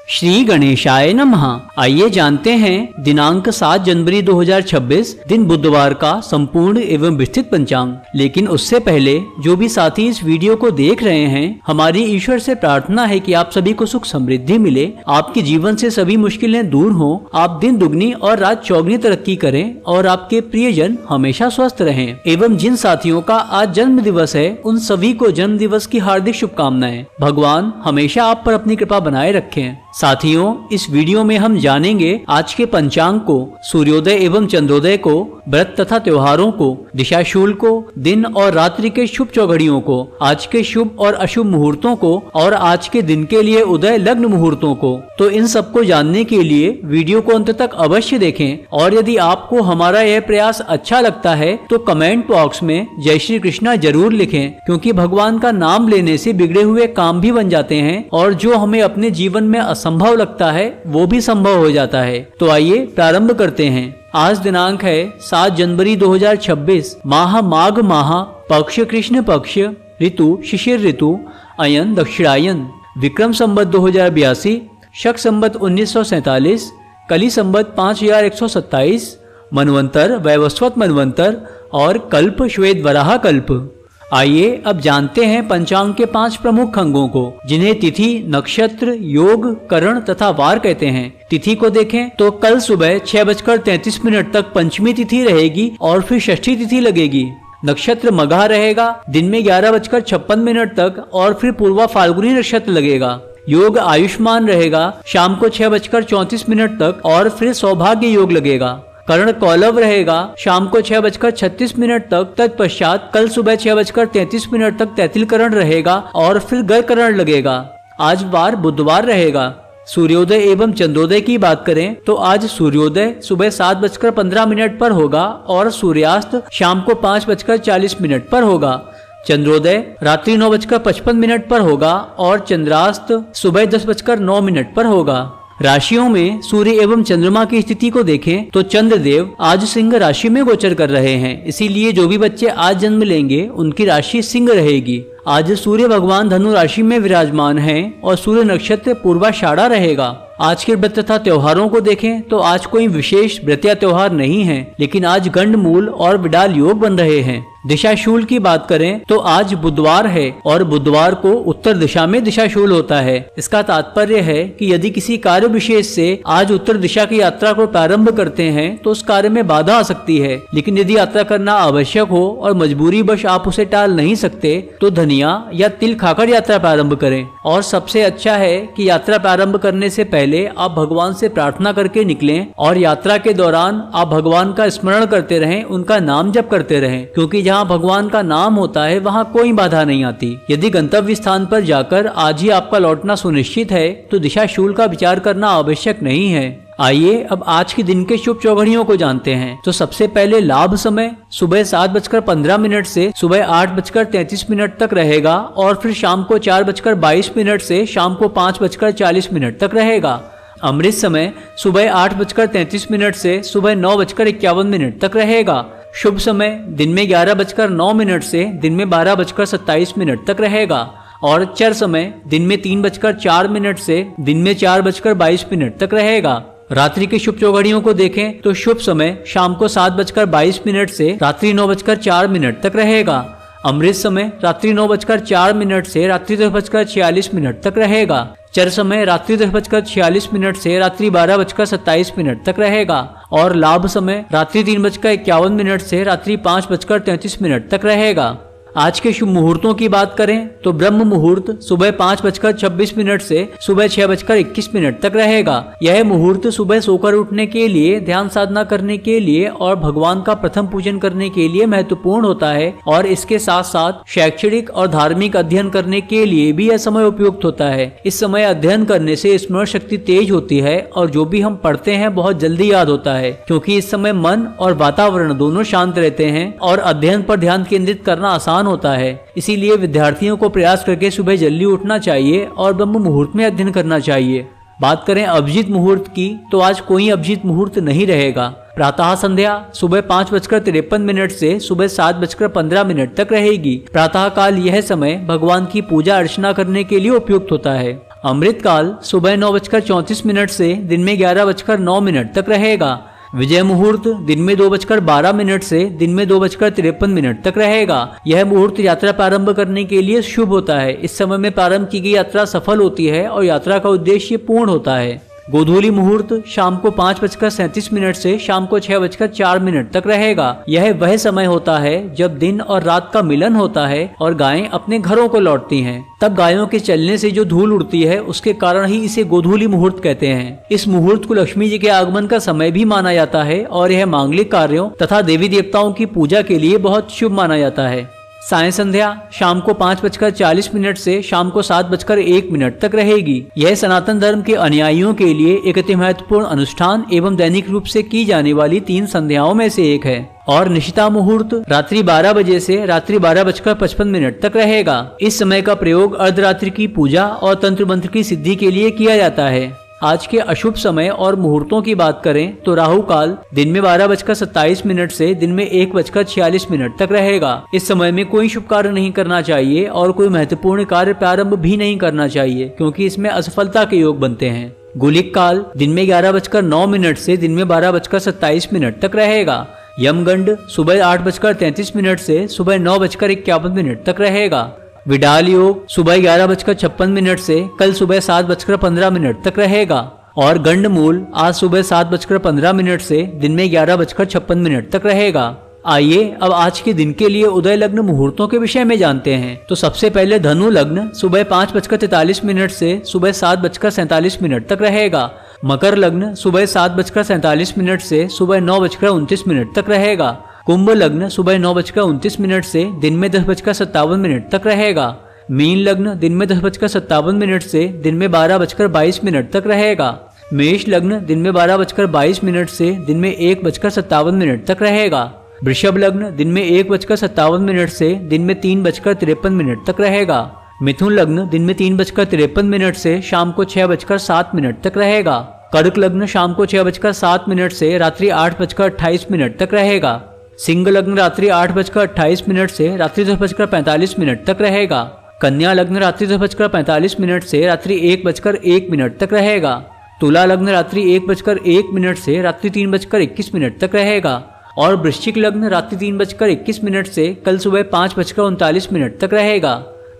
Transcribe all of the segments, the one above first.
श्री गणेशाय नमः। आइए जानते हैं दिनांक 7 जनवरी 2026 दिन बुधवार का संपूर्ण एवं विस्तृत पंचांग। लेकिन उससे पहले जो भी साथी इस वीडियो को देख रहे हैं, हमारी ईश्वर से प्रार्थना है कि आप सभी को सुख समृद्धि मिले, आपके जीवन से सभी मुश्किलें दूर हों, आप दिन दुगनी और रात चौगनी तरक्की करें और आपके प्रियजन हमेशा स्वस्थ रहें। एवं जिन साथियों का आज जन्म दिवस है, उन सभी को जन्म दिवस की हार्दिक शुभकामनाएं। भगवान हमेशा आप पर अपनी कृपा बनाए रखें। साथियों, इस वीडियो में हम जानेंगे आज के पंचांग को, सूर्योदय एवं चंद्रोदय को, व्रत तथा त्योहारों को, दिशाशूल को, दिन और रात्रि के शुभ चौघड़ियों को, आज के शुभ और अशुभ मुहूर्तों को और आज के दिन के लिए उदय लग्न मुहूर्तों को। तो इन सबको जानने के लिए वीडियो को अंत तक अवश्य देखें। और यदि आपको हमारा यह प्रयास अच्छा लगता है तो कमेंट बॉक्स में जय श्री कृष्णा जरूर लिखें, क्योंकि भगवान का नाम लेने से बिगड़े हुए काम भी बन जाते हैं और जो हमें अपने जीवन में संभव लगता है वो भी संभव हो जाता है। तो आइए प्रारंभ करते हैं। आज दिनांक है 7 जनवरी 2026, माह माघ माह, पक्ष कृष्ण पक्ष, ऋतु शिशिर ऋतु, अयन दक्षिणायन, विक्रम संवत 2082, शक संवत 1947, कली संवत 5127, मनवंतर वैवस्वत मनवंतर और कल्प श्वेत वराह कल्प। आइए अब जानते हैं पंचांग के 5 प्रमुख अंगों को, जिन्हें तिथि, नक्षत्र, योग, करण तथा वार कहते हैं। तिथि को देखें तो कल सुबह 6:33 तक पंचमी तिथि रहेगी और फिर षष्ठी तिथि लगेगी। नक्षत्र मघा रहेगा, दिन में 11:56 तक और फिर पूर्वा फाल्गुनी नक्षत्र लगेगा। योग आयुष्मान रहेगा, शाम को 6:34 तक और फिर सौभाग्य योग लगेगा। करण कौलव रहेगा, शाम को 6:36 तक, तत्पश्चात कल सुबह 6:33 तक तैतिल करण रहेगा और फिर गर करण लगेगा। आज वार बुधवार रहेगा। सूर्योदय एवं चंद्रोदय की बात करें तो आज सूर्योदय सुबह 7:15 पर होगा और सूर्यास्त शाम को 5:40 पर होगा। चंद्रोदय रात्रि 9:55 पर होगा और चंद्रास्त सुबह 10:09 पर होगा। राशियों में सूर्य एवं चंद्रमा की स्थिति को देखें तो चंद्रदेव आज सिंह राशि में गोचर कर रहे हैं, इसीलिए जो भी बच्चे आज जन्म लेंगे उनकी राशि सिंह रहेगी। आज सूर्य भगवान धनु राशि में विराजमान हैं और सूर्य नक्षत्र पूर्वाषाढ़ा रहेगा। आज के व्रत तथा त्योहारों को देखें तो आज कोई विशेष व्रत या त्योहार नहीं है, लेकिन आज गंडमूल और विडाल योग बन रहे हैं। दिशाशूल की बात करें तो आज बुधवार है और बुधवार को उत्तर दिशा में दिशाशूल होता है। इसका तात्पर्य है कि यदि किसी कार्य विशेष से आज उत्तर दिशा की यात्रा को प्रारंभ करते हैं तो उस कार्य में बाधा आ सकती है, लेकिन यदि यात्रा करना आवश्यक हो और मजबूरी वश आप उसे टाल नहीं सकते तो धनिया या तिल खाकर यात्रा प्रारंभ करें। और सबसे अच्छा है कि यात्रा प्रारंभ करने से पहले आप भगवान से प्रार्थना करके निकलें और यात्रा के दौरान आप भगवान का स्मरण करते रहें, उनका नाम जप करते रहें, क्योंकि जहाँ भगवान का नाम होता है वहाँ कोई बाधा नहीं आती। यदि गंतव्य स्थान पर जाकर आज ही आपका लौटना सुनिश्चित है तो दिशाशूल का विचार करना आवश्यक नहीं है। आइए अब आज के दिन के शुभ चौघड़ियों को जानते हैं। तो सबसे पहले लाभ समय सुबह 7:15 से सुबह 8:33 तक रहेगा और फिर शाम को 4:22 से शाम को 5:40 तक रहेगा। अमृत समय सुबह 8:33 से सुबह 9:51 तक रहेगा। शुभ समय दिन में 11:09 से दिन में 12:27 तक रहेगा और चर समय दिन में 3:04 से दिन में 4:22 तक रहेगा। रात्रि के शुभ चौघड़ियों को देखें तो शुभ समय शाम को 7:22 से रात्रि 9:04 तक रहेगा। अमृत समय रात्रि 9:04 से रात्रि 10:46 तक रहेगा। चर समय रात्रि 10:46 से रात्रि 12:27 तक रहेगा और लाभ समय रात्रि 3:51 से रात्रि 5:33 तक रहेगा। आज के शुभ मुहूर्तों की बात करें तो ब्रह्म मुहूर्त सुबह 5:26 से सुबह 6:21 तक रहेगा। यह मुहूर्त सुबह सोकर उठने के लिए, ध्यान साधना करने के लिए और भगवान का प्रथम पूजन करने के लिए महत्वपूर्ण होता है और इसके साथ साथ शैक्षणिक और धार्मिक अध्ययन करने के लिए भी यह समय उपयुक्त होता है। इस समय अध्ययन करने से स्मरण शक्ति तेज होती है और जो भी हम पढ़ते हैं बहुत जल्दी याद होता है, क्योंकि इस समय मन और वातावरण दोनों शांत रहते हैं और अध्ययन पर ध्यान केंद्रित करना आसान होता है। इसीलिए विद्यार्थियों को प्रयास करके सुबह जल्दी उठना चाहिए और ब्रह्म मुहूर्त में अध्ययन करना चाहिए। बात करें अभिजीत मुहूर्त की तो आज कोई अभिजीत मुहूर्त नहीं रहेगा। प्रातः संध्या सुबह 5:53 से सुबह 7:15 तक रहेगी। प्रातः काल यह समय भगवान की पूजा अर्चना करने के लिए उपयुक्त होता है। अमृत काल सुबह 9:34 से दिन में 11:09 तक रहेगा। विजय मुहूर्त दिन में 2:12 से दिन में 2:53 तक रहेगा। यह मुहूर्त यात्रा प्रारंभ करने के लिए शुभ होता है। इस समय में प्रारंभ की गई यात्रा सफल होती है और यात्रा का उद्देश्य पूर्ण होता है। गोधूली मुहूर्त शाम को 5:37 से शाम को 6:04 तक रहेगा। यह वह समय होता है जब दिन और रात का मिलन होता है और गायें अपने घरों को लौटती हैं। तब गायों के चलने से जो धूल उड़ती है उसके कारण ही इसे गोधूली मुहूर्त कहते हैं। इस मुहूर्त को लक्ष्मी जी के आगमन का समय भी माना जाता है और यह मांगलिक कार्यों तथा देवी देवताओं की पूजा के लिए बहुत शुभ माना जाता है। साय संध्या शाम को 5:40 से शाम को 7:01 तक रहेगी। यह सनातन धर्म के अनुयायियों के लिए एक अति महत्वपूर्ण अनुष्ठान एवं दैनिक रूप से की जाने वाली 3 संध्याओं में से एक है। और निशिता मुहूर्त रात्रि 12 बजे से रात्रि 12:55 तक रहेगा। इस समय का प्रयोग अर्धरात्रि की पूजा और तंत्र मंत्र की सिद्धि के लिए किया जाता है। आज के अशुभ समय और मुहूर्तों की बात करें तो राहु काल दिन में 12:27 से दिन में 1:46 तक रहेगा। इस समय में कोई शुभ कार्य नहीं करना चाहिए और कोई महत्वपूर्ण कार्य प्रारंभ भी नहीं करना चाहिए, क्योंकि इसमें असफलता के योग बनते हैं। गुलिक काल दिन में 11:09 से दिन में 12:27 तक रहेगा। यमगंड सुबह 8:33 से सुबह 9:51 तक रहेगा। विडाल योग सुबह 11:56 से कल सुबह 7:15 तक रहेगा। और गंड मूल आज सुबह 7:15 से दिन में 11:56 तक रहेगा। आइए अब आज के दिन के लिए उदय लग्न मुहूर्तों के विषय में जानते हैं। तो सबसे पहले धनु लग्न सुबह 5:43 से सुबह 7:47 तक रहेगा। मकर लग्न सुबह 7:47 से सुबह 9:29 तक रहेगा। कुंभ लग्न सुबह 9:29 से दिन में 10:57 तक रहेगा। मीन लग्न दिन में 10:57 से दिन में 12:22 तक रहेगा। मेष लग्न दिन में 12:22 से दिन में 1:57 तक रहेगा। वृषभ लग्न दिन में 1:57 से दिन में 3:53 तक रहेगा। मिथुन लग्न दिन में 3:53 से शाम को 6:07 तक रहेगा। कर्क लग्न शाम को 6:07 से रात्रि 8:28 तक रहेगा। सिंह लग्न रात्रि 8:28 से रात्रि 10:45 तक रहेगा। कन्या लग्न रात्रि 10:45 से रात्रि 1:01 तक रहेगा। तुला लग्न रात्रि 1:01 से रात्रि 3:21 तक रहेगा। और वृश्चिक लग्न रात्रि 3:21 से कल सुबह 5:39 तक रहेगा।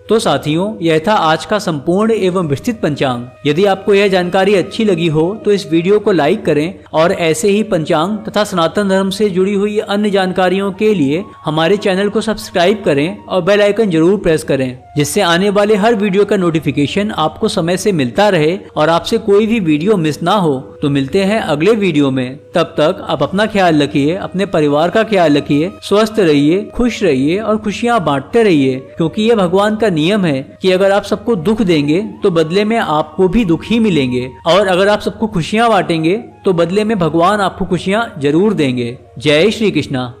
तो साथियों, यह था आज का संपूर्ण एवं विस्तृत पंचांग। यदि आपको यह जानकारी अच्छी लगी हो तो इस वीडियो को लाइक करें और ऐसे ही पंचांग तथा सनातन धर्म से जुड़ी हुई अन्य जानकारियों के लिए हमारे चैनल को सब्सक्राइब करें और बेल आइकन जरूर प्रेस करें, जिससे आने वाले हर वीडियो का नोटिफिकेशन आपको समय से मिलता रहे और आपसे कोई भी वीडियो मिस ना हो। तो मिलते हैं अगले वीडियो में। तब तक आप अपना ख्याल रखिए, अपने परिवार का ख्याल रखिए, स्वस्थ रहिए, खुश रहिए और खुशियां बांटते रहिए, क्योंकि ये भगवान का नियम है कि अगर आप सबको दुख देंगे तो बदले में आपको भी दुख ही मिलेंगे, और अगर आप सबको खुशियां बांटेंगे तो बदले में भगवान आपको खुशियां जरूर देंगे। जय श्री कृष्णा।